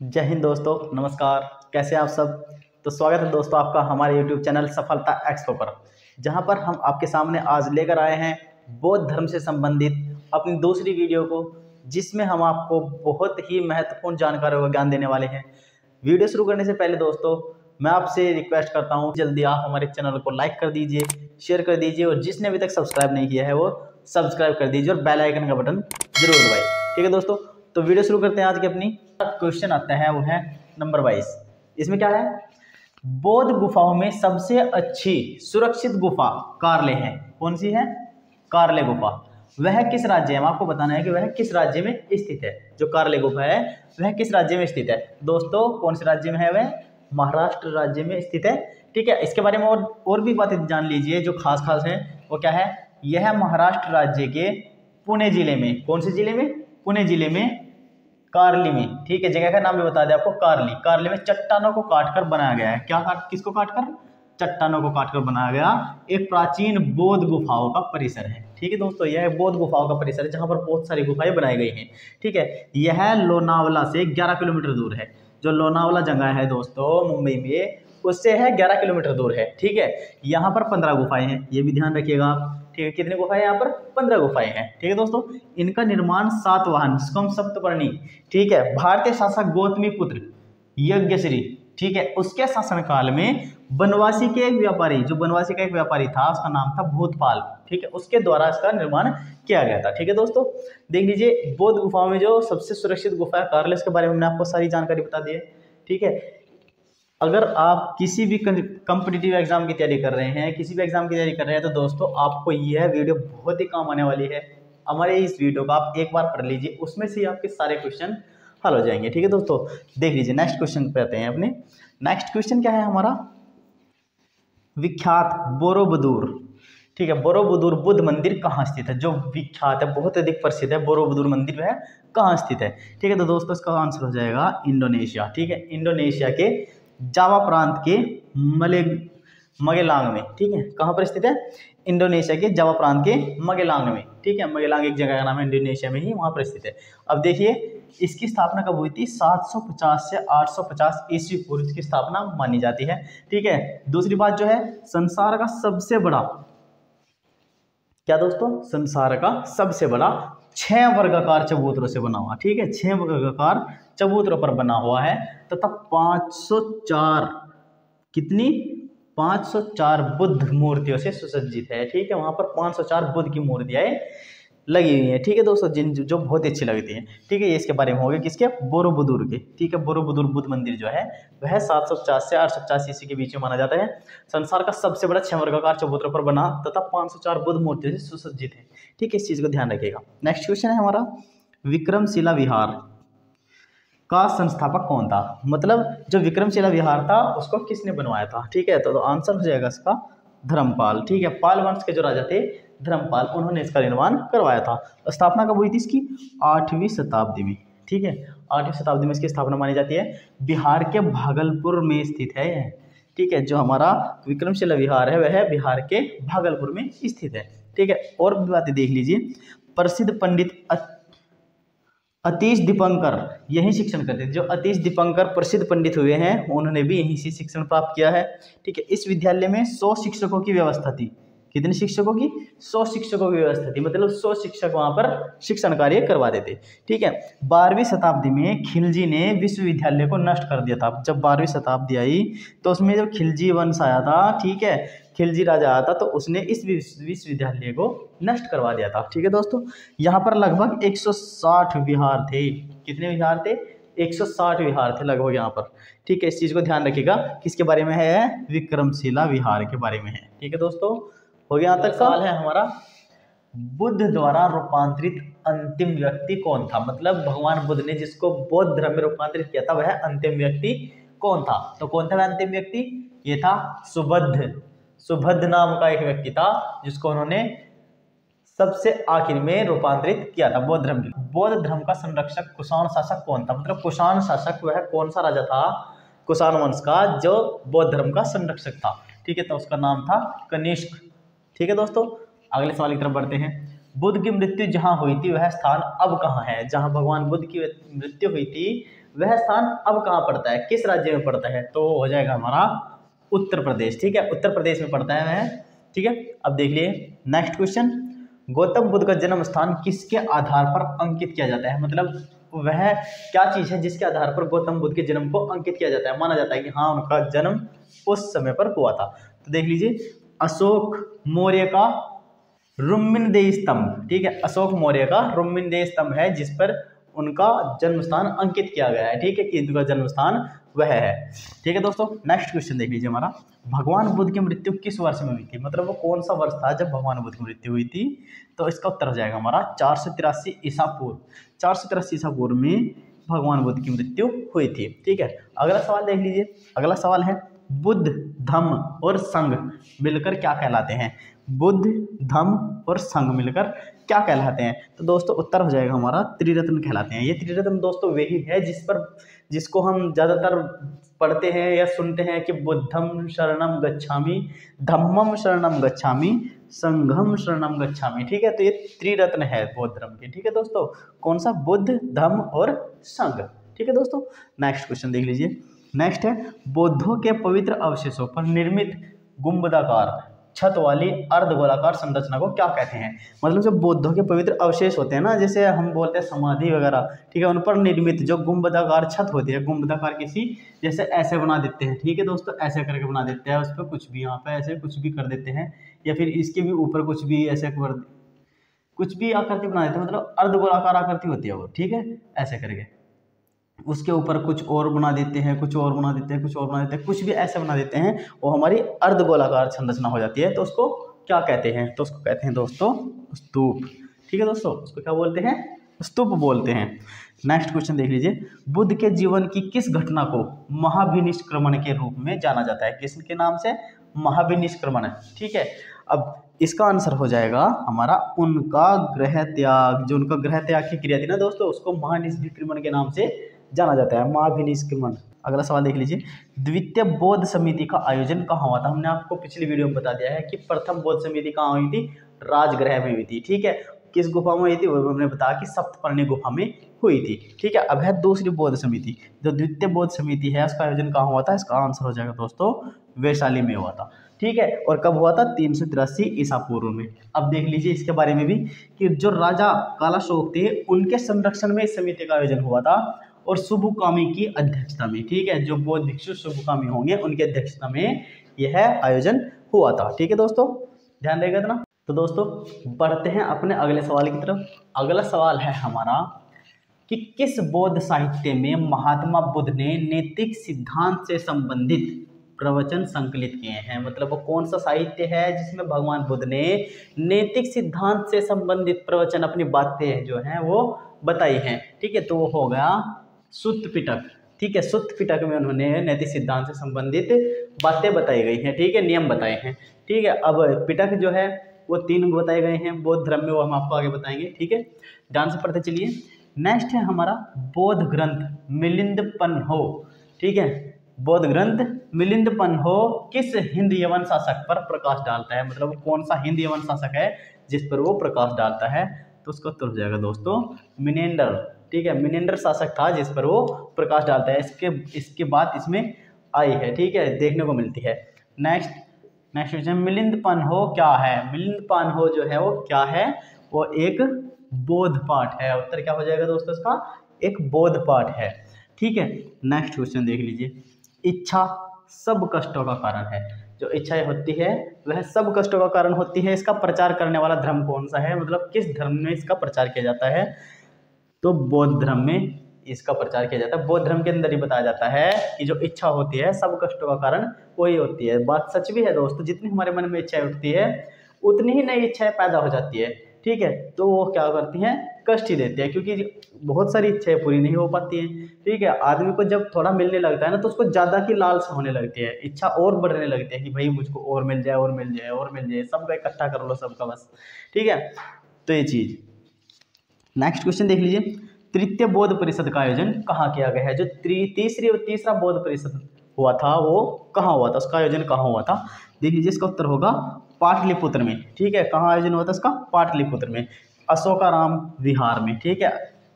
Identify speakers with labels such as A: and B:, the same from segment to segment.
A: जय हिंद दोस्तों, नमस्कार। कैसे हैं आप सब। तो स्वागत है दोस्तों आपका हमारे YouTube चैनल सफलता एक्सपो पर, जहां पर हम आपके सामने आज लेकर आए हैं बौद्ध धर्म से संबंधित अपनी दूसरी वीडियो को, जिसमें हम आपको बहुत ही महत्वपूर्ण जानकारियों का ज्ञान देने वाले हैं। वीडियो शुरू करने से पहले दोस्तों मैं आपसे रिक्वेस्ट करता हूँ, जल्दी आप हमारे चैनल को लाइक कर दीजिए, शेयर कर दीजिए और जिसने अभी तक सब्सक्राइब नहीं किया है वो सब्सक्राइब कर दीजिए और बेल आइकन का बटन जरूर दबाइए। ठीक है दोस्तों, तो वीडियो शुरू करते हैं। आज की अपनी क्वेश्चन आता है, वो है नंबर 22। इसमें क्या है, बौद्ध गुफाओं में सबसे अच्छी सुरक्षित गुफा कारले है। कौन सी है? कारले गुफा। वह किस राज्य है? आपको बताना है कि वह किस राज्य में स्थित है। जो कारले गुफा है वह किस राज्य में स्थित है दोस्तों? कौन से राज्य में है? वह महाराष्ट्र राज्य में स्थित है। ठीक है, इसके बारे में और भी बातें जान लीजिए जो खास खास है। वो क्या है? यह महाराष्ट्र राज्य के पुणे जिले में, कौन से जिले में? पुणे जिले में कार्ली में। ठीक है, जगह का नाम भी बता दें आपको, कार्ली। कार्ली में चट्टानों को काटकर बनाया गया है। क्या किसको काटकर? चट्टानों को काटकर बनाया गया एक प्राचीन बौद्ध गुफाओं का परिसर है। ठीक है दोस्तों, यह बौद्ध गुफाओं का परिसर है जहां पर बहुत सारी गुफाएं बनाई गई हैं। ठीक है, यह लोनावला से 11 किलोमीटर दूर है। जो लोनावला जगह है दोस्तों मुंबई में, उससे है 11 किलोमीटर दूर है। ठीक है, यहाँ पर 15 गुफाएं हैं, ये भी ध्यान रखिएगा आप। ठीक है, कितनी गुफाएं यहाँ पर? 15 गुफाएं हैं। ठीक है दोस्तों, इनका निर्माण सातवाहन, जिसको हम सप्तपर्णी, ठीक है, भारतीय शासक गौतमी पुत्र यज्ञश्री, ठीक है, उसके शासन काल में बनवासी के एक व्यापारी, जो बनवासी का एक व्यापारी था, उसका नाम था भूतपाल, ठीक है, उसके द्वारा इसका निर्माण किया गया था। ठीक है दोस्तों, देख लीजिए बौद्ध गुफाओं में जो सबसे सुरक्षित गुफा है कारलेस के बारे में हमने आपको सारी जानकारी बता दी है। ठीक है, अगर आप किसी भी कॉम्पिटिटिव एग्जाम की तैयारी कर रहे हैं, किसी भी एग्जाम की तैयारी कर रहे हैं, तो दोस्तों आपको यह वीडियो बहुत ही काम आने वाली है। हमारे इस वीडियो को आप एक बार पढ़ लीजिए, उसमें से आपके सारे क्वेश्चन हल हो जाएंगे। ठीक है दोस्तों, देख लीजिए नेक्स्ट क्वेश्चन पे आते हैं अपने। नेक्स्ट क्वेश्चन क्या है हमारा? विख्यात बोरोबुदुर। ठीक है, बोरोबुदुर बुद्ध मंदिर कहाँ स्थित है? जो विख्यात है, बहुत अधिक प्रसिद्ध है बोरोबुदुर मंदिर, वह कहाँ स्थित है? ठीक है, तो दोस्तों इसका आंसर हो जाएगा इंडोनेशिया। ठीक है, इंडोनेशिया के जावा प्रांत के मगेलांग में। ठीक है, कहाँ पर स्थित है? इंडोनेशिया के जावा प्रांत के मगेलांग में। ठीक है, मगेलांग एक जगह का नाम है, इंडोनेशिया में ही वहाँ पर स्थित है। अब देखिए इसकी स्थापना कब हुई थी? 750 से 850 ईस्वी पूर्व की स्थापना मानी जाती है। ठीक है, दूसरी बात जो है, संसार का सबसे बड़ा, क्या दोस्तों? संसार का सबसे बड़ा 6 वर्गाकार चबूतरों से बना हुआ। ठीक है, 6 वर्गाकार चबूतरों पर बना हुआ है तथा 504, कितनी? 504 बुद्ध मूर्तियों से सुसज्जित है। ठीक है, वहां पर 504 बुद्ध की मूर्तियां लगी हुई हैं। ठीक है दोस्तों, जो बहुत ही अच्छी लगती हैं। ठीक है, ये इसके बारे में हो गए, किसके? बोरोबुदुर के। ठीक है, बोरोबुदुर बुद्ध मंदिर जो है वह 750 से 850 ईस्वी के बीच में माना जाता है। संसार का सबसे बड़ा 6 वर्गाकार चबूतरों पर बना तथा 504 बुद्ध मूर्तियों से सुसज्जित है। ठीक है, इस चीज को ध्यान रखिएगा। नेक्स्ट क्वेश्चन है हमारा, विक्रमशिला विहार का संस्थापक कौन था? मतलब जो विक्रमशिला विहार था उसको किसने बनवाया था? ठीक है, तो आंसर हो जाएगा इसका धर्मपाल। ठीक है, पाल वंश के जो राजा थे धर्मपाल, उन्होंने इसका निर्माण करवाया था। स्थापना कब हुई थी इसकी? 8वीं शताब्दी में। ठीक है, 8वीं शताब्दी में इसकी स्थापना मानी जाती है। बिहार के भागलपुर में स्थित है यह। ठीक है, जो हमारा विक्रमशिला विहार है वह बिहार के भागलपुर में स्थित है। ठीक है, और भी बातें देख लीजिए। प्रसिद्ध पंडित अतीश दीपंकर यही शिक्षण करते थे। जो अतीश दीपंकर प्रसिद्ध पंडित हुए हैं, उन्होंने भी यहीं से शिक्षण प्राप्त किया है। ठीक है, इस विद्यालय में 100 शिक्षकों की व्यवस्था थी। कितने शिक्षकों की? 100 शिक्षकों की व्यवस्था थी, मतलब 100 शिक्षक वहां पर शिक्षण कार्य करवाते थे। ठीक है, 12वीं शताब्दी में खिलजी ने विश्वविद्यालय को नष्ट कर दिया था। जब 12वीं शताब्दी आई तो उसमें जब खिलजी वंश आया था, ठीक है, खिलजी राजा आया था, तो उसने इस विश्वविद्यालय को नष्ट करवा दिया था। ठीक है दोस्तों, यहाँ पर लगभग 160 विहार थे। कितने विहार थे? 160 विहार थे लगभग यहाँ पर। ठीक है, इस चीज को ध्यान रखिएगा। किसके बारे में है? विक्रमशिला विहार के बारे में है। ठीक है दोस्तों, हो गया यहाँ तक। सवाल है हमारा, बुद्ध द्वारा रूपांतरित अंतिम व्यक्ति कौन था? मतलब भगवान बुद्ध ने जिसको बौद्ध धर्म में रूपांतरित किया था वह अंतिम व्यक्ति कौन था? तो कौन था वह अंतिम व्यक्ति? ये था सुबुद्ध। सुबुद्ध नाम का एक व्यक्ति था जिसको उन्होंने सबसे आखिर में रूपांतरित किया था बौद्ध धर्म। बौद्ध धर्म का संरक्षक कुषाण शासक कौन था? मतलब कुषाण शासक वह कौन सा राजा था कुषाण वंश का जो बौद्ध धर्म का संरक्षक था? ठीक है, तो उसका नाम था कनिष्क। ठीक है दोस्तों, अगले सवाल की तरफ बढ़ते हैं। बुद्ध की मृत्यु जहां हुई थी वह स्थान अब कहाँ है? जहां भगवान बुद्ध की मृत्यु हुई थी वह स्थान अब कहाँ पड़ता है, किस राज्य में पड़ता है, तो हो जाएगा हमारा उत्तर प्रदेश। ठीक है, उत्तर प्रदेश में पड़ता है वह। ठीक है, अब देख लिए नेक्स्ट क्वेश्चन, गौतम बुद्ध का जन्म स्थान किसके आधार पर अंकित किया जाता है, मतलब वह क्या चीज है जिसके आधार पर गौतम बुद्ध के जन्म को अंकित किया जाता है, माना जाता है कि हाँ उनका जन्म उस समय पर हुआ था। तो देख लीजिए, अशोक मौर्य का रुम्मिनदेही स्तंभ। ठीक है, अशोक मौर्य का रुम्मिनदेही स्तंभ है जिस पर उनका जन्म स्थान अंकित किया गया है। ठीक है, कि उनका जन्म स्थान वह है। ठीक है दोस्तों, नेक्स्ट क्वेश्चन देख लीजिए हमारा, भगवान बुद्ध की मृत्यु किस वर्ष में हुई थी, मतलब वो कौन सा वर्ष था जब भगवान बुद्ध की मृत्यु हुई थी, तो इसका उत्तर हो जाएगा हमारा 483 ईसा पूर्व। 483 ईसा पूर्व में भगवान बुद्ध की मृत्यु हुई थी। ठीक है, अगला सवाल देख लीजिए, अगला सवाल है, बुद्ध धम्म और संघ मिलकर क्या कहलाते हैं, बुद्ध धम्म और संघ मिलकर क्या कहलाते हैं, तो दोस्तों उत्तर हो जाएगा हमारा त्रिरत्न कहलाते हैं। ये त्रिरत्न दोस्तों वही है जिसको हम ज़्यादातर पढ़ते हैं या सुनते हैं कि बुद्धम शरणम गच्छामि, धम्मम शरणम गच्छामि, संघम शरणम गच्छामि। ठीक है, तो ये त्रिरत्न है बौद्ध धर्म के। ठीक है दोस्तों, कौन सा, बुद्ध धम्म और संघ। ठीक है दोस्तों, नेक्स्ट क्वेश्चन देख लीजिए, नेक्स्ट है, बौद्धों के पवित्र अवशेषों पर निर्मित गुंबदाकार छत वाली अर्धगोलाकार संरचना को क्या कहते हैं, मतलब जो बौद्धों के पवित्र अवशेष होते हैं ना, जैसे हम बोलते हैं समाधि वगैरह, ठीक है, उन पर निर्मित जो गुंबदाकार छत होती है, गुंबदाकार किसी जैसे ऐसे बना देते हैं। ठीक है दोस्तों, ऐसे करके बना देते हैं, उस पर कुछ भी यहाँ पे ऐसे कुछ भी कर देते हैं, या फिर इसके भी ऊपर कुछ भी ऐसे कुछ भी आकृति बना देते हैं, मतलब अर्धगोलाकार आकृति होती है वो। ठीक है, ऐसे करके उसके ऊपर कुछ और बना देते हैं, कुछ और बना देते हैं, कुछ और बना देते हैं, कुछ भी ऐसे बना देते हैं, वो हमारी अर्धगोलाकार संरचना हो जाती है। तो उसको क्या कहते हैं, तो उसको कहते हैं दोस्तों स्तूप। ठीक है दोस्तों, उसको क्या बोलते हैं, स्तूप बोलते हैं। नेक्स्ट क्वेश्चन देख लीजिए, बुद्ध के जीवन की किस घटना को महाभिनिष्क्रमण के रूप में जाना जाता है, किसके नाम से, महाभिनिष्क्रमण। ठीक है, अब इसका आंसर हो जाएगा हमारा उनका गृह त्याग, जो उनका गृह त्याग की क्रिया थी ना दोस्तों, उसको महानिष्क्रमण के नाम से जाना जाता है, महाभिनिष्क्रमण। अगला सवाल देख लीजिए, द्वितीय बौद्ध समिति का आयोजन कहाँ हुआ था, हमने आपको पिछली वीडियो में बता दिया है कि प्रथम बौद्ध समिति कहाँ हुई थी, राजगृह में हुई थी। ठीक है, किस गुफा में हुई थी, वो हमने बताया कि सप्तपर्णी गुफा में हुई थी। ठीक है, अब है दूसरी बौद्ध समिति, जो द्वितीय बौद्ध समिति है उसका आयोजन कहाँ हुआ था, इसका आंसर हो जाएगा दोस्तों वैशाली में हुआ था। ठीक है, और कब हुआ था, 383 ईसा पूर्व में। अब देख लीजिए इसके बारे में भी कि जो राजा कालाशोक थे उनके संरक्षण में इस समिति का आयोजन हुआ था, और सुबुकामी की अध्यक्षता में। ठीक है, जो बौद्ध भिक्षु सुबुकामी होंगे उनकी अध्यक्षता में यह आयोजन हुआ था। ठीक है दोस्तों, ध्यान रहेगा इतना। तो दोस्तों बढ़ते हैं अपने अगले सवाल की तरफ। अगला सवाल है हमारा कि किस बौद्ध साहित्य में महात्मा बुद्ध ने नैतिक सिद्धांत से संबंधित प्रवचन संकलित किए हैं, मतलब वो कौन सा साहित्य है जिसमें भगवान बुद्ध ने नैतिक सिद्धांत से संबंधित प्रवचन, अपनी बातें जो हैं वो बताई हैं। ठीक है, तो वो हो गया सुत्त पिटक। ठीक है, सुत्त पिटक में उन्होंने नैतिक सिद्धांत से संबंधित बातें बताई गई हैं। ठीक है, नियम बताए हैं। ठीक है, अब पिटक जो है वो 3 बताए गए हैं बौद्ध धर्म में, वो हम आपको आगे बताएंगे। ठीक है, ध्यान से पढ़ते चलिए। नेक्स्ट है हमारा बौद्ध ग्रंथ मिलिंदपन्हो। ठीक है, बौद्ध ग्रंथ मिलिंदपन्हो किस हिंद यवन शासक पर प्रकाश डालता है, मतलब वो कौन सा हिंद यवन शासक है जिस पर वो प्रकाश डालता है, तो उसका उत्तर हो जाएगा दोस्तों मिनेंडर। ठीक है, मिनेंडर शासक था जिस पर वो प्रकाश डालता है। इसके बाद इसमें आई है। ठीक है, देखने को मिलती है। नेक्स्ट क्वेश्चन, मिलिंदपन्हो क्या है, मिलिंदपन्हो जो है वो क्या है, वो एक बौद्ध पाठ है। उत्तर क्या हो जाएगा दोस्तों इसका, एक बौद्ध पाठ है। ठीक है, नेक्स्ट क्वेश्चन देख लीजिए, इच्छा सब कष्टों का कारण है। जो इच्छाएं होती है वह सब कष्टों का कारण होती है। इसका प्रचार करने वाला धर्म कौन सा है, मतलब किस धर्म में इसका प्रचार किया जाता है, तो बौद्ध धर्म में इसका प्रचार किया जाता है। बौद्ध धर्म के अंदर ही बताया जाता है कि जो इच्छा होती है सब कष्टों का कारण वही होती है। बात सच भी है दोस्तों, जितनी हमारे मन में इच्छाएं उठती है उतनी ही नई इच्छाएं पैदा हो जाती है। ठीक है, तो वो क्या करती हैं, कष्ट ही देते हैं, क्योंकि बहुत सारी इच्छाएं पूरी नहीं हो पाती हैं। ठीक है, आदमी को जब थोड़ा मिलने लगता है ना तो उसको ज़्यादा की लालसा होने लगती है, इच्छा और बढ़ने लगती है कि भाई मुझको और मिल जाए और मिल जाए और मिल जाए, सबका इकट्ठा कर लो सबका बस। ठीक है, तो ये चीज़। नेक्स्ट क्वेश्चन देख लीजिए, तृतीय बौद्ध परिषद का आयोजन कहाँ किया गया है। जो तीसरा बौद्ध परिषद हुआ था वो कहाँ हुआ था, उसका आयोजन कहाँ हुआ था, देख लीजिए। इसका उत्तर होगा पाटलिपुत्र में। ठीक है, कहाँ आयोजन हुआ था इसका, पाटलिपुत्र में, अशोकाराम विहार में। ठीक है,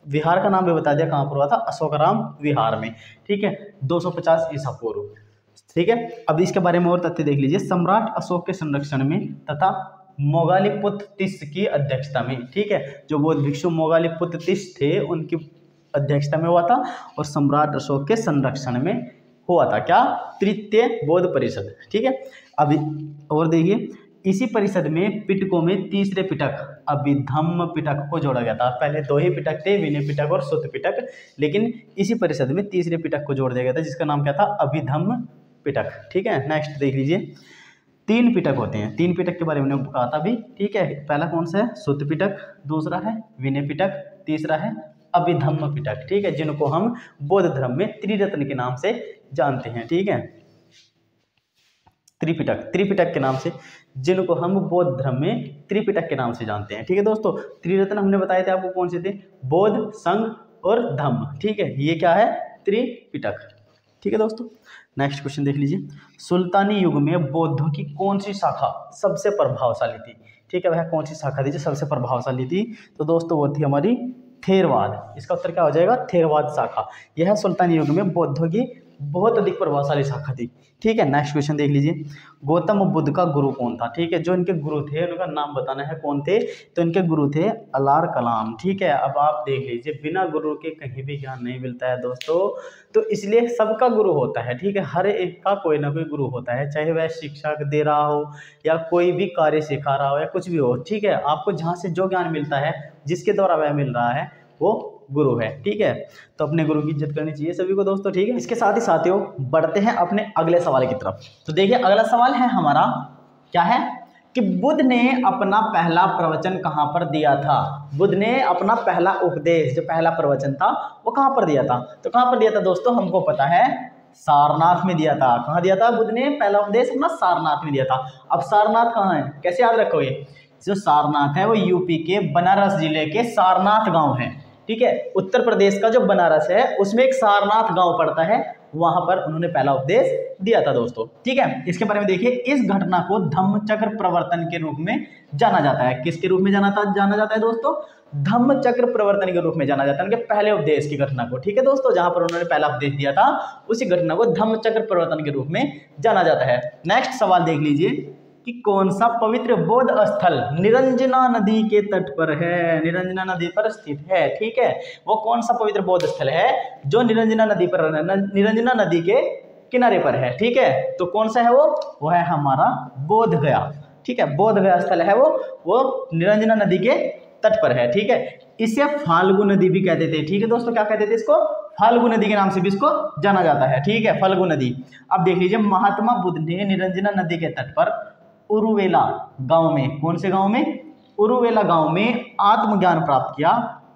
A: विहार का नाम भी बता दिया कहाँ पर हुआ था, अशोकराम विहार में, ठीक है, 250 ईसा पूर्व, ठीक है। अब इसके बारे में और तथ्य देख लीजिए, सम्राट अशोक के संरक्षण में तथा मोगालीपुत्र तीस की अध्यक्षता में, ठीक है, जो बौद्ध भिक्षु मोगालीपुत्र तीस थे उनकी अध्यक्षता में हुआ था, और सम्राट अशोक के संरक्षण में हुआ था क्या, तृतीय बौद्ध परिषद, ठीक है। अभी और देखिए, इसी परिषद में पिटकों में तीसरे पिटक अभिधम्म पिटक को जोड़ा गया था। पहले 2 ही पिटक थे, विनय पिटक और सुत्त पिटक, लेकिन इसी परिषद में तीसरे पिटक को जोड़ दिया गया था जिसका नाम क्या था, अभिधम्म पिटक, ठीक है। नेक्स्ट देख लीजिए, 3 पिटक होते हैं, 3 पिटक के बारे में मैंने कहा था अभी, ठीक है। पहला कौन सा है, सुत्त पिटक, दूसरा है विनय पिटक, तीसरा है अभिधम्म पिटक, ठीक है, जिनको हम बौद्ध धर्म में त्रिरत्न के नाम से जानते हैं, ठीक है, त्रिपिटक के नाम से, जिनको हम बौद्ध धर्म में त्रिपिटक के नाम से जानते हैं, ठीक है दोस्तों। त्रिरत्न हमने बताए थे आपको कौन से थे, बौद्ध, संघ और धम्म, ठीक है, ये क्या है, त्रिपिटक, ठीक है दोस्तों। नेक्स्ट क्वेश्चन देख लीजिए, सुल्तानी युग में बौद्धों की कौन सी शाखा सबसे प्रभावशाली थी, ठीक है, वह कौन सी शाखा थी जो सबसे प्रभावशाली थी, तो दोस्तों वो थी हमारी थेरवाद। इसका उत्तर क्या हो जाएगा, थेरवाद शाखा। यह सुल्तानी युग में बौद्धों की बहुत अधिक प्रभावशाली शाखा थी, ठीक है। नेक्स्ट क्वेश्चन देख लीजिए, गौतम बुद्ध का गुरु कौन था, ठीक है, जो इनके गुरु थे उनका नाम बताना है, कौन थे, तो इनके गुरु थे अलार कलाम, ठीक है। अब आप देख लीजिए, बिना गुरु के कहीं भी ज्ञान नहीं मिलता है दोस्तों, तो इसलिए सबका गुरु होता है, ठीक है, हर एक का कोई ना कोई गुरु होता है, चाहे वह शिक्षा दे रहा हो या कोई भी कार्य सिखा रहा हो या कुछ भी हो, ठीक है। आपको जहाँ से जो ज्ञान मिलता है, जिसके द्वारा वह मिल रहा है, वो गुरु है, ठीक है। तो अपने गुरु की इज्जत करनी चाहिए सभी को दोस्तों, ठीक है। इसके साथ ही साथियों बढ़ते हैं अपने अगले सवाल की तरफ। तो देखिए अगला सवाल है हमारा, क्या है कि बुद्ध ने अपना पहला प्रवचन कहाँ पर दिया था, बुद्ध ने अपना पहला उपदेश जो पहला प्रवचन था वो कहाँ पर दिया था, तो कहाँ पर दिया था दोस्तों, हमको पता है सारनाथ में दिया था। कहाँ दिया था बुद्ध ने पहला उपदेश, अपना सारनाथ में दिया था। अब सारनाथ कहाँ है, कैसे याद रखोगे, जो सारनाथ है वो यूपी के बनारस जिले के सारनाथ गांव है, ठीक है। उत्तर प्रदेश का जो बनारस है उसमें एक सारनाथ गांव पड़ता है, वहां पर उन्होंने पहला उपदेश दिया था दोस्तों, ठीक है। इसके बारे में देखिए, इस घटना को धम्मचक्र प्रवर्तन के रूप में जाना जाता है। किसके रूप में जाना जाता है दोस्तों, धम्मचक्र प्रवर्तन के रूप में जाना जाता है, उनके पहले उपदेश की घटना को, ठीक है दोस्तों, जहां पर उन्होंने पहला उपदेश दिया था उसी घटना को धम्मचक्र प्रवर्तन के रूप में जाना जाता है। नेक्स्ट सवाल देख लीजिए कि कौन सा पवित्र बौद्ध स्थल निरंजना नदी के तट पर है, निरंजना नदी पर स्थित है, ठीक है। वो कौन सा पवित्र बौद्ध स्थल है जो निरंजना नदी पर, निरंजना नदी के किनारे पर है, ठीक है। तो कौन सा है वो है हमारा बोध गया, ठीक है, बोध गया स्थल है वो निरंजना नदी के तट पर है, ठीक है। इसे फाल्गु नदी भी कहते थे, ठीक है दोस्तों, क्या कहते थे इसको, फाल्गु नदी के नाम से भी इसको जाना जाता है, ठीक है, फाल्गु नदी। अब देख लीजिए, महात्मा बुद्ध ने निरंजना नदी के तट पर उरुवेला गांव में, कौन से गांव में, उरुवेला गांव में आत्मज्ञान प्राप्त किया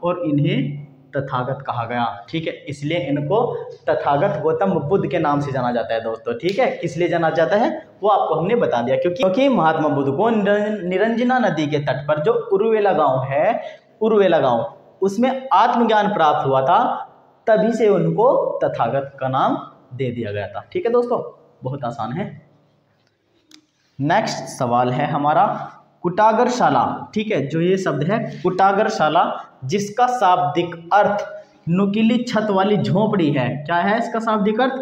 A: और इन्हें तथागत कहा गया, ठीक है। इसलिए इनको तथागत गौतम बुद्ध के नाम से जाना जाता है दोस्तों, ठीक है। किस लिए जाना जाता है वो आपको हमने बता दिया, क्योंकि महात्मा बुद्ध को निरंजना नदी के तट पर जो उरुवेला गांव है, उरुवेला गांव, उसमें आत्मज्ञान प्राप्त हुआ था, तभी से उनको तथागत का नाम दे दिया गया था, ठीक है दोस्तों, बहुत आसान है। नेक्स्ट सवाल है हमारा कुटागरशाला, ठीक है, जो ये शब्द है कुटागरशाला, जिसका शाब्दिक अर्थ नुकीली छत वाली झोपड़ी है। क्या है इसका शाब्दिक अर्थ,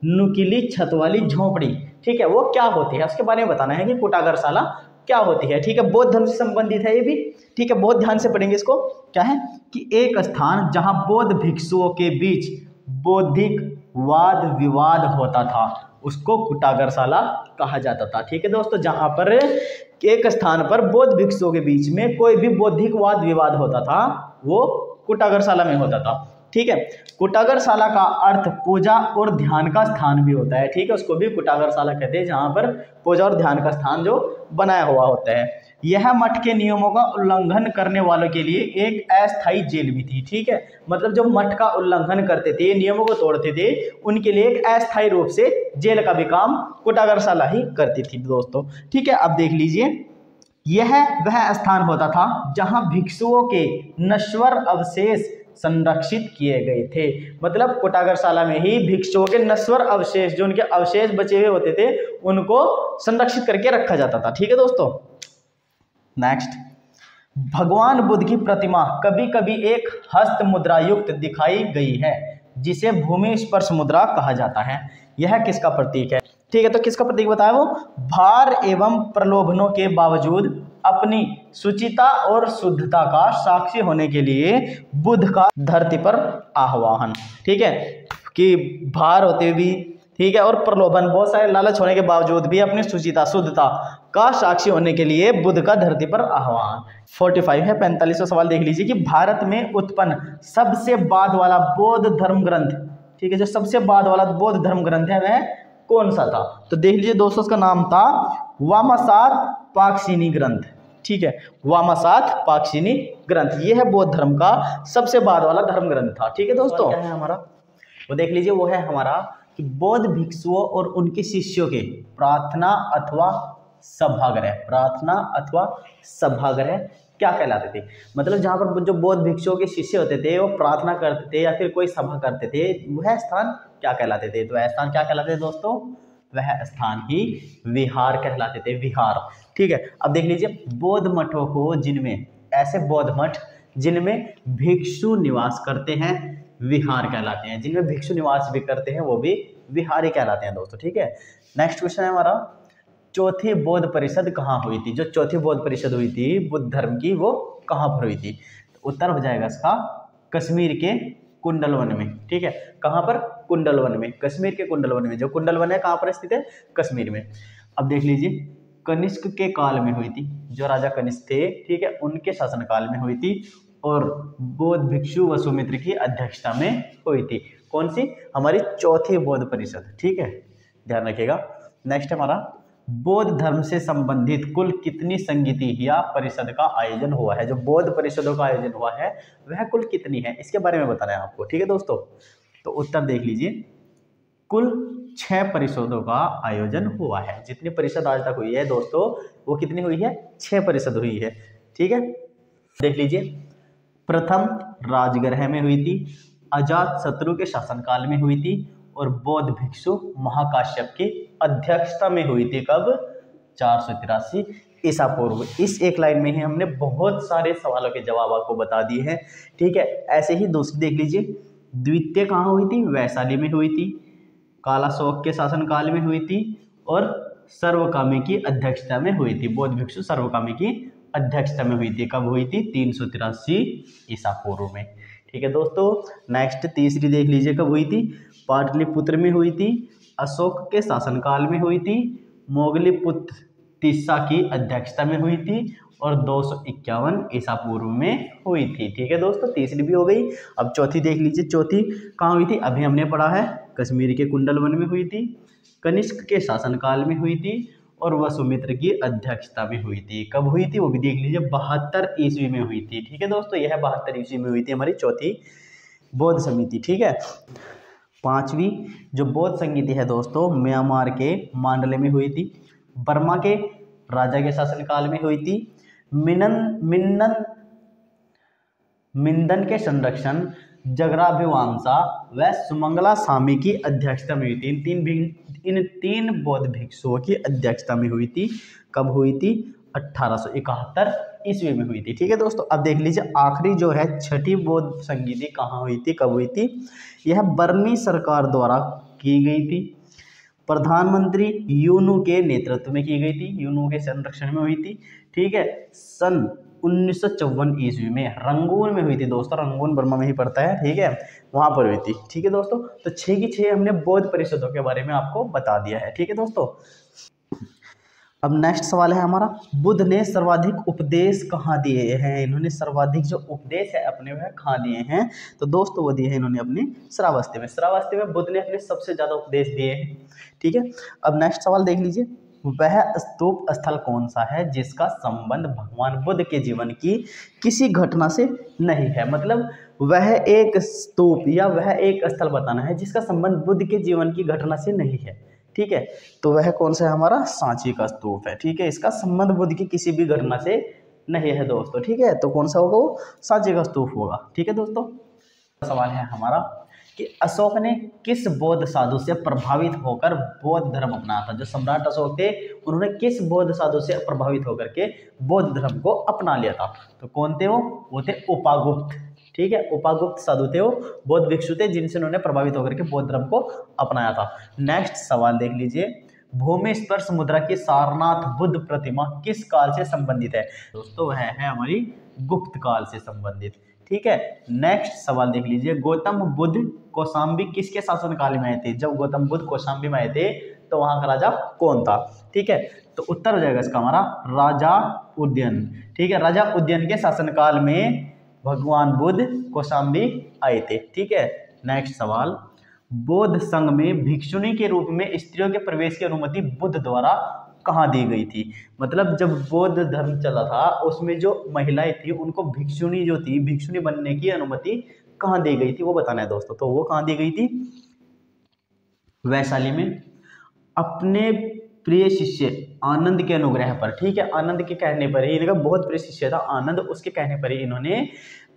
A: नुकीली छत वाली झोपड़ी, ठीक है। वो क्या होती है उसके बारे में बताना है कि कुटागरशाला क्या होती है, ठीक है। बौद्ध धर्म से संबंधित है ये भी, ठीक है, बहुत ध्यान से पढ़ेंगे इसको। क्या है कि एक स्थान जहां बौद्ध भिक्षुओं के बीच बौद्धिक वाद विवाद होता था उसको कुटागरशाला कहा जाता था, ठीक है दोस्तों। जहां पर एक स्थान पर बौद्ध भिक्षुओं के बीच में कोई भी बौद्धिक वाद विवाद होता था वो कुटागरशाला में होता था, ठीक है। कुटागरशाला का अर्थ पूजा और ध्यान का स्थान भी होता है, ठीक है, उसको भी कुटागरशाला कहते हैं, जहां पर पूजा और ध्यान का स्थान जो बनाया हुआ होता है। यह मठ के नियमों का उल्लंघन करने वालों के लिए एक अस्थायी जेल भी थी, ठीक है। मतलब जो मठ का उल्लंघन करते थे, नियमों को तोड़ते थे, उनके लिए एक अस्थायी रूप से जेल का भी काम कुटागरशाला ही करती थी दोस्तों, ठीक है। अब देख लीजिए, यह वह स्थान होता था जहां भिक्षुओं के नश्वर अवशेष संरक्षित किए गए थे। मतलब कुटागरशाला में ही भिक्षुओं के नश्वर अवशेष, जो उनके अवशेष बचे हुए होते थे, उनको संरक्षित करके रखा जाता था, ठीक है दोस्तों। नेक्स्ट, भगवान बुद्ध की प्रतिमा कभी कभी एक हस्त मुद्रा युक्त दिखाई गई है जिसे भूमि स्पर्श मुद्रा कहा जाता है। यह किसका प्रतीक है? ठीक है, तो किसका प्रतीक बताया? वो भार एवं प्रलोभनों के बावजूद अपनी शुचिता और शुद्धता का साक्षी होने के लिए बुद्ध का धरती पर आह्वान। ठीक है, कि भार होते हुए भी, ठीक है, और प्रलोभन, बहुत सारे लालच होने के बावजूद भी अपनी शुचिता शुद्धता का साक्षी होने के लिए बुद्ध का धरती पर आह्वान। 45 है, 45वां सवाल देख लीजिए कि भारत में उत्पन्न सबसे बाद वाला बौद्ध धर्म ग्रंथ, ठीक है, जो सबसे बाद वाला बौद्ध धर्म ग्रंथ है वह कौन सा था? तो देख लीजिए दोस्तों, उसका नाम था वामासात पाक्शिनी ग्रंथ। ठीक है, वामासात पाक्शिनी ग्रंथ, ये है बौद्ध धर्म का सबसे बाद वाला धर्म ग्रंथ था। ठीक है दोस्तों, क्या है हमारा, वो देख लीजिए, वो है हमारा कि बौद्ध भिक्षुओं और उनके शिष्यों के प्रार्थना अथवा सभागृह, प्रार्थना अथवा सभागृह क्या कहलाते थे? मतलब जहाँ पर जो बौद्ध भिक्षुओं के शिष्य होते थे वो प्रार्थना करते थे या फिर कोई सभा करते थे, वह स्थान क्या कहलाते थे? तो वह स्थान क्या कहलाते थे दोस्तों? वह स्थान ही विहार कहलाते थे, विहार। ठीक है, अब देख लीजिए, बौद्ध मठों को जिनमें, ऐसे बौद्ध मठ जिनमें भिक्षु निवास करते हैं विहार कहलाते हैं, जिनमें भिक्षु निवास भी करते हैं वो भी विहारी कहलाते हैं दोस्तों। ठीक है, नेक्स्ट क्वेश्चन है हमारा, चौथी बौद्ध परिषद कहाँ हुई थी? जो चौथी बौद्ध परिषद हुई थी बुद्ध धर्म की, वो कहाँ पर हुई थी? तो उत्तर हो जाएगा इसका कश्मीर के कुंडलवन में। ठीक है, कहाँ पर? कुंडलवन में, कश्मीर के कुंडलवन में। जो कुंडलवन है कहाँ पर स्थित है? कश्मीर में। अब देख लीजिए, कनिष्क के काल में हुई थी, जो राजा कनिष्क थे, ठीक है, उनके शासनकाल में हुई थी और बौद्ध भिक्षु वसुमित्र की अध्यक्षता में हुई थी। कौन सी? हमारी चौथी बौद्ध परिषद। ठीक है, ध्यान रखिएगा। नेक्स्ट हमारा, बौद्ध धर्म से संबंधित कुल कितनी संगीति या परिषद का आयोजन हुआ है? जो बौद्ध परिषदों का आयोजन हुआ है वह कुल कितनी है, इसके बारे में बताना है आपको। ठीक है दोस्तों, तो उत्तर देख लीजिए, कुल 6 परिषदों का आयोजन हुआ है। जितनी परिषद आज तक हुई है दोस्तों, वो कितनी हुई है? 6 परिषद हुई है। ठीक है, देख लीजिए, प्रथम राजगृह में हुई थी, अजात शत्रु के शासनकाल में हुई थी और बौद्ध भिक्षु महाकाश्यप की अध्यक्षता में हुई थी। कब? 483 ईसा पूर्व। इस एक लाइन में ही हमने बहुत सारे सवालों के जवाब आपको बता दिए हैं। ठीक है, ऐसे ही दूसरी देख लीजिए, द्वितीय कहाँ हुई थी? वैशाली में हुई थी, कालाशोक के शासनकाल में हुई थी और सर्वकामी की अध्यक्षता में हुई थी। बौद्ध भिक्षु सर्वकामी की अध्यक्षता में हुई थी। कब हुई थी? 383 ईसा पूर्व में। ठीक है दोस्तों, नेक्स्ट तीसरी देख लीजिए, कब हुई थी? पाटलिपुत्र में हुई थी, अशोक के शासनकाल में हुई थी, मोगलीपुत्र तिस्सा की अध्यक्षता में हुई थी और 251 ईसा पूर्व में हुई थी। ठीक है दोस्तों, तीसरी भी हो गई। अब चौथी देख लीजिए, चौथी कहाँ हुई थी? अभी हमने पढ़ा है, कश्मीर के कुंडलवन में हुई थी, कनिष्क के शासनकाल में हुई थी और वसुमित्र की अध्यक्षता में हुई थी। कब हुई थी? वो भी देख लीजिए, 72 ईस्वी में हुई थी। ठीक है दोस्तों, यह 72 ईस्वी में हुई थी हमारी चौथी बौद्ध समिति। ठीक है, पांचवी जो बौद्ध संगीति है दोस्तों, म्यांमार के मांडले में हुई थी, बर्मा के राजा के शासनकाल में हुई थी, मिंदन के संरक्षण जगराभिवांसा व सुमंगला स्वामी की अध्यक्षता में हुई थी। इन तीन बौद्ध भिक्षुओं की अध्यक्षता में हुई थी। कब हुई थी? 1871 ईस्वी में हुई थी। ठीक है दोस्तों, अब देख लीजिए, आखिरी जो है छठी बौद्ध संगीति कहाँ हुई थी, कब हुई थी? यह बर्मी सरकार द्वारा की गई थी, प्रधानमंत्री यूनू के नेतृत्व में की गई थी, यूनू के संरक्षण में हुई थी। ठीक है, सन 1954 ईस्वी में रंगून में हुई थी दोस्तों, रंगून बर्मा में ही पड़ता है। ठीक है, वहां पर हुई थी। ठीक है दोस्तों, तो 6 की 6 हमने बौद्ध परिषदों के बारे में आपको बता दिया है। ठीक है दोस्तों, अब नेक्स्ट सवाल है हमारा, बुद्ध ने सर्वाधिक उपदेश कहाँ दिए हैं? इन्होंने सर्वाधिक जो उपदेश है अपने वह कहाँ दिए हैं? तो दोस्तों वो दिए हैं इन्होंने अपने श्रावस्ती में। श्रावस्ती में बुद्ध ने अपने सबसे ज़्यादा उपदेश दिए हैं। ठीक है, अब नेक्स्ट सवाल देख लीजिए, वह स्तूप स्थल कौन सा है जिसका संबंध भगवान बुद्ध के जीवन की किसी घटना से नहीं है? मतलब वह एक स्तूप या वह एक स्थल बताना है जिसका संबंध बुद्ध के जीवन की घटना से नहीं है। ठीक है, तो वह कौन सा है? हमारा सांची का स्तूप है। ठीक है, इसका संबंध बुद्ध की किसी भी घटना से नहीं है दोस्तों। ठीक है, तो कौन सा होगा? वो सांची का स्तूप होगा। ठीक है दोस्तों, सवाल है हमारा कि अशोक ने किस बौद्ध साधु से प्रभावित होकर बौद्ध धर्म अपनाया था। जो सम्राट अशोक थे उन्होंने किस बौद्ध साधु से प्रभावित होकर के बौद्ध धर्म को अपना लिया था। तो कौन थे वो थे उपागुप्त। ठीक है, उपागुप्त साधु थे, वो बौद्ध भिक्षु थे जिनसे उन्होंने प्रभावित होकर के बौद्ध धर्म को अपनाया था। नेक्स्ट सवाल देख लीजिए, भूमि स्पर्श मुद्रा की सारनाथ बुद्ध प्रतिमा किस काल से संबंधित है। दोस्तों वह है हमारी गुप्त काल से संबंधित। ठीक है, नेक्स्ट सवाल देख लीजिए, गौतम बुद्ध कौशाम्बी किसके शासन काल में आए थे। जब गौतम बुद्ध कौशाम्बी में आए थे तो वहां का राजा कौन था। ठीक है, तो उत्तर हो जाएगा इसका हमारा राजा उदयन। ठीक है, राजा उदयन के शासनकाल में भगवान बुद्ध कौशाम्बी आए थे। ठीक है, नेक्स्ट सवाल, बौद्ध संघ में भिक्षुणी के रूप में स्त्रियों के प्रवेश की अनुमति बुद्ध द्वारा कहाँ दी गई थी। मतलब जब बौद्ध धर्म चला था उसमें जो महिलाएं थी उनको भिक्षुणी जो थी भिक्षुणी बनने की अनुमति कहाँ दी गई थी वो बताना है दोस्तों। तो वो कहाँ दी गई थी, वैशाली में अपने प्रिय शिष्य आनंद के अनुग्रह पर। ठीक है, आनंद के कहने पर ही, इनका बहुत प्रिय शिष्य था आनंद, उसके कहने पर ही इन्होंने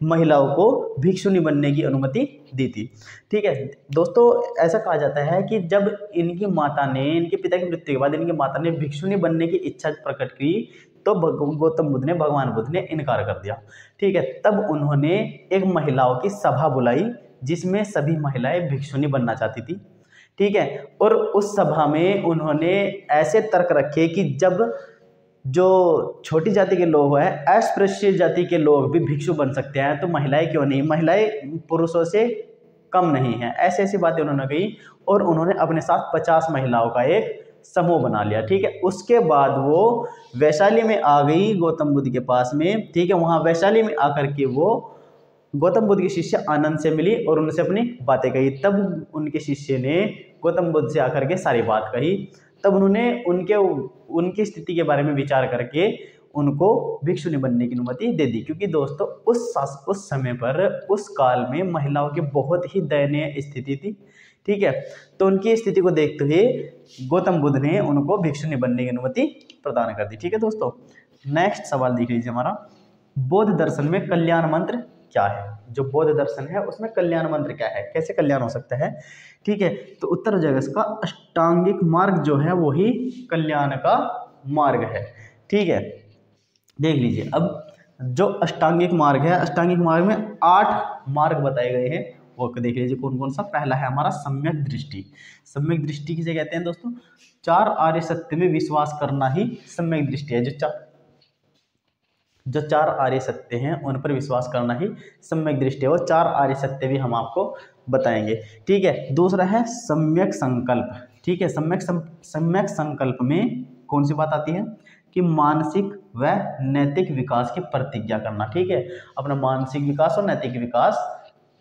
A: महिलाओं को भिक्षुणी बनने की अनुमति दी थी। ठीक है दोस्तों, ऐसा कहा जाता है कि जब इनकी माता ने, इनके पिता की मृत्यु के बाद इनकी माता ने भिक्षुणी बनने की इच्छा प्रकट की तो गौतम बुद्ध ने, भगवान बुद्ध ने इनकार कर दिया। ठीक है, तब उन्होंने एक महिलाओं की सभा बुलाई जिसमें सभी महिलाएं भिक्षुणी बनना चाहती थी। ठीक है, और उस सभा में उन्होंने ऐसे तर्क रखे कि जब जो छोटी जाति के लोग हैं, अस्पृश्य जाति के लोग भी भिक्षु बन सकते हैं तो महिलाएं क्यों नहीं, महिलाएं पुरुषों से कम नहीं हैं। ऐसी ऐसी बातें उन्होंने कही और उन्होंने अपने साथ 50 महिलाओं का एक समूह बना लिया। ठीक है, उसके बाद वो वैशाली में आ गई गौतम बुद्ध के पास में। ठीक है, वहाँ वैशाली में आकर के वो गौतम बुद्ध के शिष्य आनंद से मिली और उनसे अपनी बातें कही। तब उनके शिष्य ने गौतम बुद्ध से आकर के सारी बात कही। तब उन्होंने उनकी स्थिति के बारे में विचार करके उनको भिक्षुणी बनने की अनुमति दे दी। क्योंकि दोस्तों उस समय पर, उस काल में महिलाओं की बहुत ही दयनीय स्थिति थी। ठीक है, तो उनकी स्थिति को देखते हुए गौतम बुद्ध ने उनको भिक्षुणी बनने की अनुमति प्रदान कर दी। ठीक है दोस्तों, नेक्स्ट सवाल देख लीजिए हमारा, बौद्ध दर्शन में कल्याण मंत्र क्या है। जो बौद्ध दर्शन है उसमें कल्याण मंत्र क्या है, कैसे कल्याण हो सकता है। ठीक है, तो उत्तर हो जाएगा इसका अष्टांगिक मार्ग जो है वही कल्याण का मार्ग है। ठीक है, देख लीजिए अब जो अष्टांगिक मार्ग है, अष्टांगिक मार्ग में 8 मार्ग बताए गए हैं, वो देख लीजिए कौन कौन सा। पहला है हमारा सम्यक दृष्टि। सम्यक दृष्टि किसे कहते हैं दोस्तों, 4 आर्य सत्य में विश्वास करना ही सम्यक दृष्टि है। जो 4 आर्य सत्य हैं उन पर विश्वास करना ही सम्यक दृष्टि है। वो 4 आर्य सत्य भी हम आपको बताएंगे। ठीक है, दूसरा है सम्यक संकल्प। ठीक है, सम्यक संकल्प में कौन सी बात आती है कि मानसिक व नैतिक विकास की प्रतिज्ञा करना। ठीक है, अपना मानसिक विकास और नैतिक विकास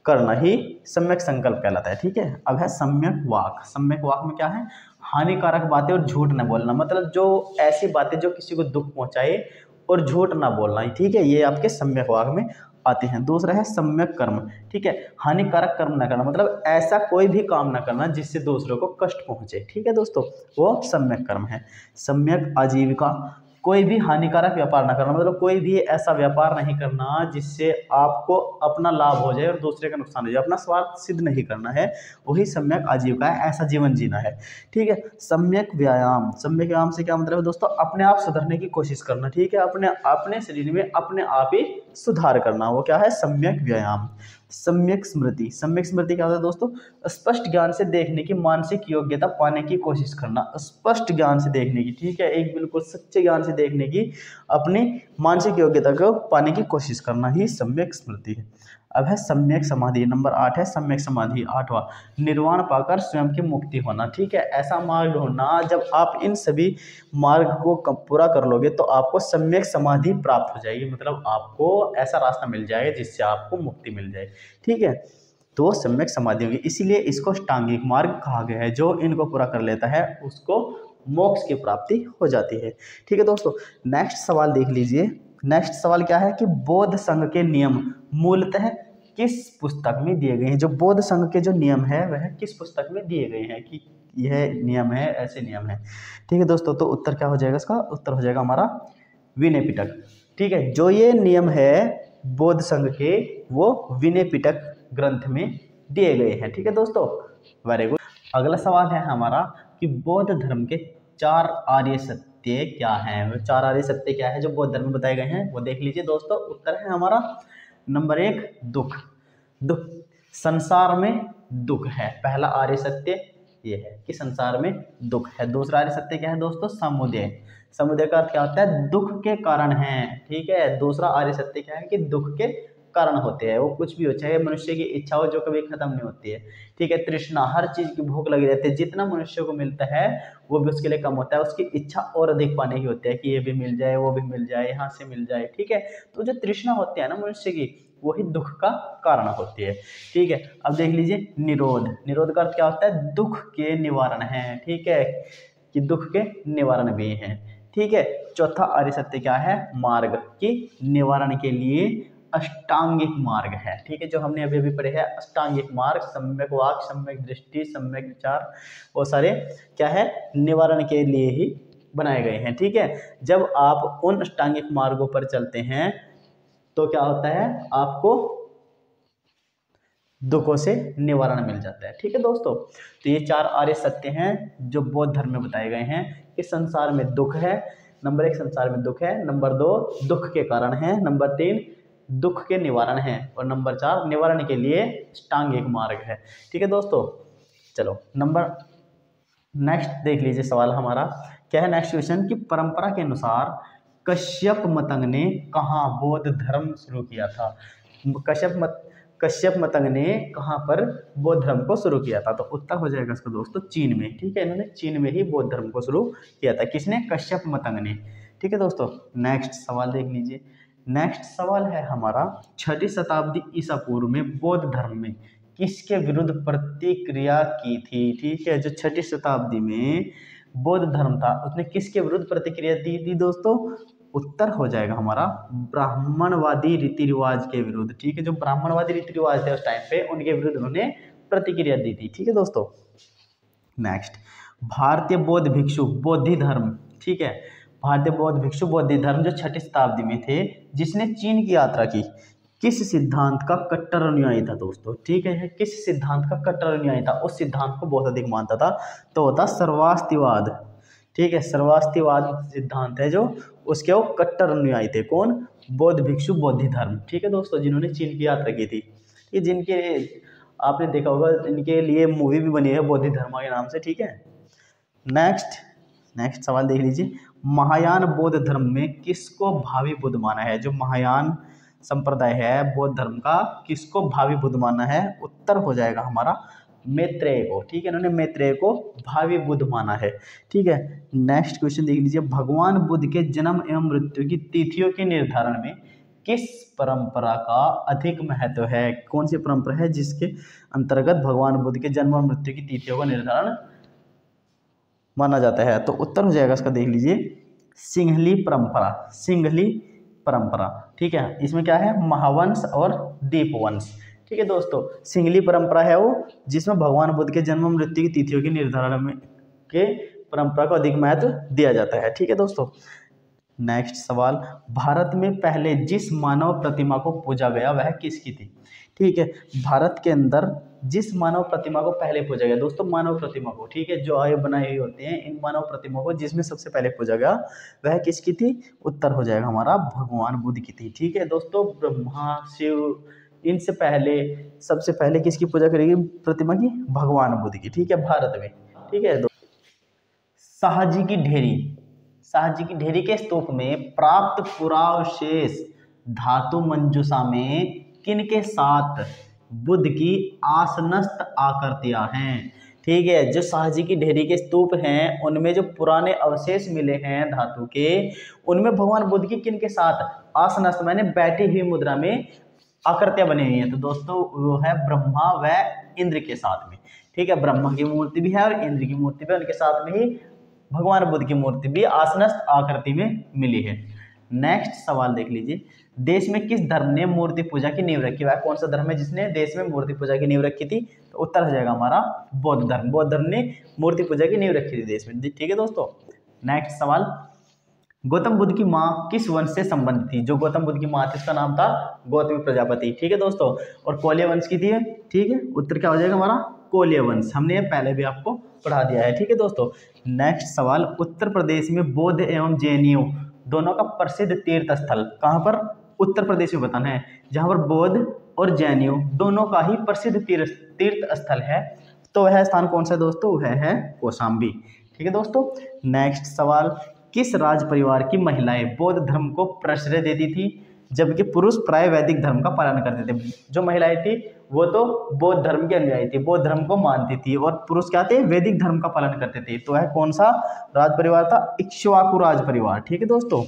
A: करना ही सम्यक संकल्प कहलाता है। ठीक है, अब है सम्यक वाक। सम्यक वाक में क्या है, हानिकारक बातें और झूठ न बोलना। मतलब जो ऐसी बातें जो किसी को दुख पहुंचाए और झूठ ना बोलना। ठीक है, ये आपके सम्यक वाक में आते हैं। दूसरा है सम्यक कर्म। ठीक है, हानिकारक कर्म ना करना, मतलब ऐसा कोई भी काम ना करना जिससे दूसरों को कष्ट पहुंचे। ठीक है दोस्तों, वो सम्यक कर्म है। सम्यक आजीविका, कोई भी हानिकारक व्यापार ना करना, मतलब कोई भी ऐसा व्यापार नहीं करना जिससे आपको अपना लाभ हो जाए और दूसरे का नुकसान हो जाए। अपना स्वार्थ सिद्ध नहीं करना है, वही सम्यक आजीविका है, ऐसा जीवन जीना है। ठीक है, सम्यक व्यायाम। सम्यक व्यायाम से क्या मतलब है दोस्तों, अपने आप सुधरने की कोशिश करना। ठीक है, अपने शरीर में अपने आप ही सुधार करना, वो क्या है, सम्यक व्यायाम। सम्यक स्मृति। सम्यक स्मृति क्या होता है दोस्तों, स्पष्ट ज्ञान से देखने की मानसिक योग्यता पाने की कोशिश करना। स्पष्ट ज्ञान से देखने की, ठीक है, एक बिल्कुल सच्चे ज्ञान से देखने की अपनी मानसिक योग्यता को पाने की कोशिश करना ही सम्यक स्मृति है। अब है सम्यक समाधि। नंबर 8 है सम्यक समाधि। 8वां, निर्वाण पाकर स्वयं की मुक्ति होना। ठीक है, ऐसा मार्ग ढूंढना, जब आप इन सभी मार्ग को पूरा कर लोगे तो आपको सम्यक समाधि प्राप्त हो जाएगी। मतलब आपको ऐसा रास्ता मिल जाएगा जिससे आपको मुक्ति मिल जाए। ठीक है, तो सम्यक समाधि होगी, इसीलिए इसको अष्टांगिक मार्ग कहा गया है। जो इनको पूरा कर लेता है उसको मोक्ष की प्राप्ति हो जाती है। ठीक है दोस्तों, नेक्स्ट सवाल देख लीजिए। नेक्स्ट सवाल क्या है कि बौद्ध संघ के नियम मूलतः किस पुस्तक में दिए गए हैं। जो बौद्ध संघ के जो नियम है वह किस पुस्तक में दिए गए हैं कि यह नियम है, ऐसे नियम है। ठीक है दोस्तों, तो उत्तर क्या हो जाएगा इसका, उत्तर हो जाएगा हमारा विनय पिटक। ठीक है, जो ये नियम है बौद्ध संघ के वो विनय पिटक ग्रंथ में दिए गए हैं। ठीक है दोस्तों, वेरी गुड। अगला सवाल है हमारा कि बौद्ध धर्म के 4 आर्य सत्य क्या हैं। वो 4 आर्य सत्य क्या है जो बौद्ध धर्म में बताए गए हैं, वो देख लीजिए दोस्तों। उत्तर है हमारा नंबर 1 दुख। दुख, संसार में दुख है। पहला आर्य सत्य ये है कि संसार में दुख है। दूसरा आर्य सत्य क्या है दोस्तों, समुदय। समुदय का अर्थ क्या होता है, दुख के कारण है। ठीक है, दूसरा आर्य सत्य क्या है कि दुख के कारण होते हैं, वो कुछ भी हो, चाहे मनुष्य की इच्छा हो जो कभी खत्म नहीं होती है। ठीक है, तृष्णा, हर चीज की भूख लगी रहती है, जितना मनुष्य को मिलता है वो भी उसके लिए कम होता है, उसकी इच्छा और अधिक पाने की होती है कि ये भी मिल जाए, वो भी मिल जाए, यहाँ से मिल जाए। ठीक है, तो जो तृष्णा होती है ना मनुष्य की, वही दुख का कारण होती है। ठीक है, अब देख लीजिए निरोध। निरोध का अर्थ क्या होता है, दुख के निवारण है। ठीक है, कि दुख के निवारण भी हैं। ठीक है, चौथा आर्य सत्य क्या है, मार्ग, कि निवारण के लिए अष्टांगिक मार्ग है। ठीक है, जो हमने अभी अभी पढ़े हैं अष्टांगिक मार्ग, सम्यक वाक, सम्यक दृष्टि, सम्यक विचार, वो सारे क्या है, निवारण के लिए ही बनाए गए हैं। ठीक है, जब आप उन अष्टांगिक मार्गों पर चलते हैं तो क्या होता है, आपको दुखों से निवारण मिल जाता है। ठीक है दोस्तों, तो ये 4 आर्य सत्य हैं जो बौद्ध धर्म में बताए गए हैं कि संसार में दुख है। नंबर 1 संसार में दुख है, नंबर 2 दुख के कारण है, नंबर 3 दुख के निवारण है, और नंबर 4 निवारण के लिए अष्टांगिक मार्ग है। ठीक है दोस्तों, चलो नंबर नेक्स्ट देख लीजिए। सवाल हमारा क्या है, नेक्स्ट क्वेश्चन कि परंपरा के अनुसार कश्यप मतंग ने कहाँ बौद्ध धर्म शुरू किया था। कश्यप मतंग ने कहाँ पर बौद्ध धर्म को शुरू किया था, तो उत्तर हो जाएगा इसका दोस्तों चीन में। ठीक है, इन्होंने चीन में ही बौद्ध धर्म को शुरू किया था। किसने, कश्यप मतंग ने। ठीक है दोस्तों, नेक्स्ट सवाल देख लीजिए। नेक्स्ट सवाल है हमारा 6वीं शताब्दी ईसा पूर्व में बौद्ध धर्म में किसके विरुद्ध प्रतिक्रिया की थी। ठीक है, जो 6वीं शताब्दी में बौद्ध धर्म था उसने किसके विरुद्ध प्रतिक्रिया दी थी दोस्तों, उत्तर हो जाएगा हमारा ब्राह्मणवादी रीति रिवाज के विरुद्ध। ठीक है, जो ब्राह्मणवादी रीति रिवाज थे उस टाइम पे, उनके विरुद्ध उन्होंने प्रतिक्रिया दी थी। ठीक है दोस्तों, नेक्स्ट भारतीय बौद्ध भिक्षु बौद्धि धर्म। ठीक है, भारतीय बौद्ध भिक्षु बौद्धि धर्म जो 6वीं शताब्दी में थे, जिसने चीन की यात्रा की, किस सिद्धांत का कट्टर अनुयायी था दोस्तों। ठीक है, किस सिद्धांत का कट्टर अनुयायी था, उस सिद्धांत को बहुत अधिक मानता था, तो होता सर्वास्तिवाद। ठीक है, सर्वास्तिवाद सिद्धांत है जो, उसके वो कट्टर अनुयायी थे। कौन, बौद्ध भिक्षु बौद्धि धर्म। ठीक है दोस्तों, जिन्होंने चीन की यात्रा की थी, ये जिनके आपने देखा होगा, इनके लिए मूवी भी बनी है बौद्धि धर्म के नाम से। ठीक है, नेक्स्ट सवाल देख लीजिए। महायान बौद्ध धर्म में किसको भावी बुद्ध माना है। जो महायान संप्रदाय है बौद्ध धर्म का, किसको भावी बुद्ध माना है, उत्तर हो जाएगा हमारा मैत्रेय को। ठीक है, इन्होंने मैत्रेय को भावी बुद्ध माना है। ठीक है, नेक्स्ट क्वेश्चन देख लीजिए। भगवान बुद्ध के जन्म एवं मृत्यु की तिथियों के निर्धारण में किस परंपरा का अधिक महत्व है। कौन सी परंपरा है जिसके अंतर्गत भगवान बुद्ध के जन्म और मृत्यु की तिथियों का निर्धारण माना जाता है, तो उत्तर हो जाएगा इसका देख लीजिए सिंहली परंपरा। सिंहली परंपरा। ठीक है, इसमें क्या है, महावंश और दीपवंश। ठीक है दोस्तों, सिंहली परंपरा है वो जिसमें भगवान बुद्ध के जन्म मृत्यु की तिथियों के निर्धारण में के परंपरा को अधिक महत्व दिया जाता है। ठीक है दोस्तों, नेक्स्ट सवाल, भारत में पहले जिस मानव प्रतिमा को पूजा गया वह किसकी थी। ठीक है, भारत के अंदर जिस मानव प्रतिमा को पहले पूजा गया दोस्तों, मानव प्रतिमा को, ठीक है, जो आय बनाई हुई होती हैं, इन मानव प्रतिमा को जिसमें सबसे पहले पूजा गया वह किसकी थी, उत्तर हो जाएगा हमारा भगवान बुद्ध की थी। ठीक है दोस्तों, ब्रह्मा शिव इनसे पहले सबसे पहले किसकी पूजा करेगी प्रतिमा की, भगवान बुद्ध की। ठीक है, भारत में। ठीक है, शाहजी की ढेरी। शाहजी की ढेरी के स्तूप में प्राप्त पुरावशेष धातु मंजूषा में किन के साथ बुद्ध की आसनस्थ आकृतियां हैं। ठीक है, जो शाहजी की ढेरी के स्तूप हैं उनमें जो पुराने अवशेष मिले हैं धातु के, उनमें भगवान बुद्ध की किन के साथ आसनस्थ माने बैठी हुई मुद्रा में आकृतियां बनी हुई हैं, तो दोस्तों वो है ब्रह्मा व इंद्र के साथ में। ठीक है, ब्रह्मा की मूर्ति भी है और इंद्र की मूर्ति भी, उनके साथ में ही भगवान बुद्ध की मूर्ति भी आसनस्थ आकृति में मिली है। नेक्स्ट सवाल देख लीजिए। देश में किस धर्म ने मूर्ति पूजा की नींव रखी। वह कौन सा धर्म है जिसने देश में मूर्ति पूजा की नींव रखी थी, तो उत्तर हो जाएगा हमारा बौद्ध धर्म। बौद्ध धर्म ने मूर्ति पूजा की नींव रखी थी देश में। ठीक है दोस्तों, नेक्स्ट सवाल, गौतम बुद्ध की माँ किस वंश से संबंधित थी? जो गौतम बुद्ध की माँ थी उसका नाम था गौतमी प्रजापति, ठीक है दोस्तों। और कोल्य वंश की थी, ठीक है, उत्तर क्या हो जाएगा हमारा कोल्य वंश। हमने ये पहले भी आपको पढ़ा दिया है, ठीक है दोस्तों। नेक्स्ट सवाल, उत्तर प्रदेश में बौद्ध एवं जैनियों दोनों का प्रसिद्ध तीर्थ स्थल कहाँ पर? उत्तर प्रदेश में बताना है, जहाँ पर बौद्ध और जैनियों दोनों का ही प्रसिद्ध तीर्थ स्थल है। तो वह स्थान कौन सा है दोस्तों? वह है कौशाम्बी, ठीक है दोस्तों। नेक्स्ट सवाल, किस राज परिवार की महिलाएं बौद्ध धर्म को प्रश्रय देती थी जबकि पुरुष प्राय वैदिक धर्म का पालन करते थे? जो महिलाएं थी वो तो बौद्ध धर्म की अनुयायी थी, बौद्ध धर्म को मानती थी, और पुरुष क्या थे? वैदिक धर्म का पालन करते थे। तो वह कौन सा राज परिवार था? इक्ष्वाकु राज परिवार, ठीक है दोस्तों।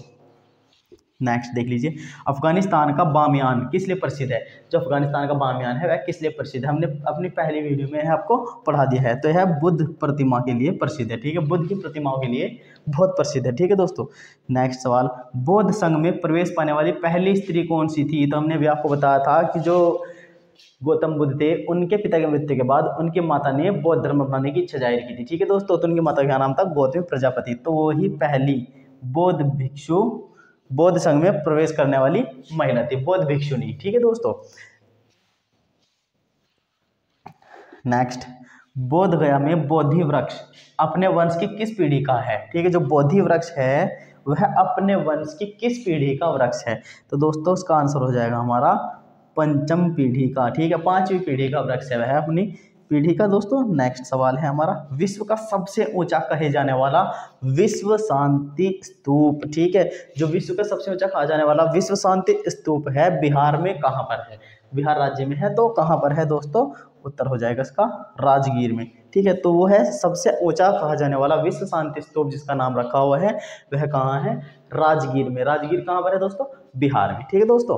A: नेक्स्ट देख लीजिए, अफगानिस्तान का बामियान किस लिए प्रसिद्ध है? जो अफगानिस्तान का बामियान है वह किस लिए प्रसिद्ध है? हमने अपनी पहली वीडियो में आपको पढ़ा दिया है। तो यह बुद्ध प्रतिमा के लिए प्रसिद्ध है, ठीक है, बुद्ध की प्रतिमाओं के लिए बहुत प्रसिद्ध है, ठीक है दोस्तों। नेक्स्ट सवाल, बौद्ध संघ में प्रवेश पाने वाली पहली स्त्री कौन सी थी? तो हमने भी आपको बताया था कि जो गौतम बुद्ध थे उनके पिता की मृत्यु के बाद उनकी माता ने बौद्ध धर्म अपनाने की इच्छा जाहिर की थी, ठीक है दोस्तों। तो उनकी माता का नाम था गौतमी प्रजापति। तो वो ही पहली बौद्ध भिक्षु, बौद्ध संघ में प्रवेश करने वाली महिला थी, बौद्ध भिक्षुनी, ठीक है दोस्तों। नेक्स्ट, बोध गया में बोधि वृक्ष अपने वंश की किस पीढ़ी का है? ठीक है, जो बोधि वृक्ष है वह अपने वंश की किस पीढ़ी का वृक्ष है? तो दोस्तों उसका आंसर हो जाएगा हमारा पंचम पीढ़ी का, ठीक है, पांचवी पीढ़ी का वृक्ष है वह अपनी पीढ़ी का दोस्तों। नेक्स्ट सवाल है हमारा, विश्व का सबसे ऊंचा कहे जाने वाला विश्व शांति स्तूप, ठीक है, जो विश्व का सबसे ऊंचा कहा जाने वाला विश्व शांति स्तूप है बिहार में कहाँ पर है? बिहार राज्य में है। तो कहाँ पर है दोस्तों? उत्तर हो जाएगा इसका राजगीर में, ठीक है। तो वो है सबसे ऊंचा कहा जाने वाला विश्व शांति स्तूप जिसका नाम रखा हुआ है वह कहाँ है? राजगीर में। राजगीर कहाँ पर है दोस्तों? बिहार में, ठीक है दोस्तों।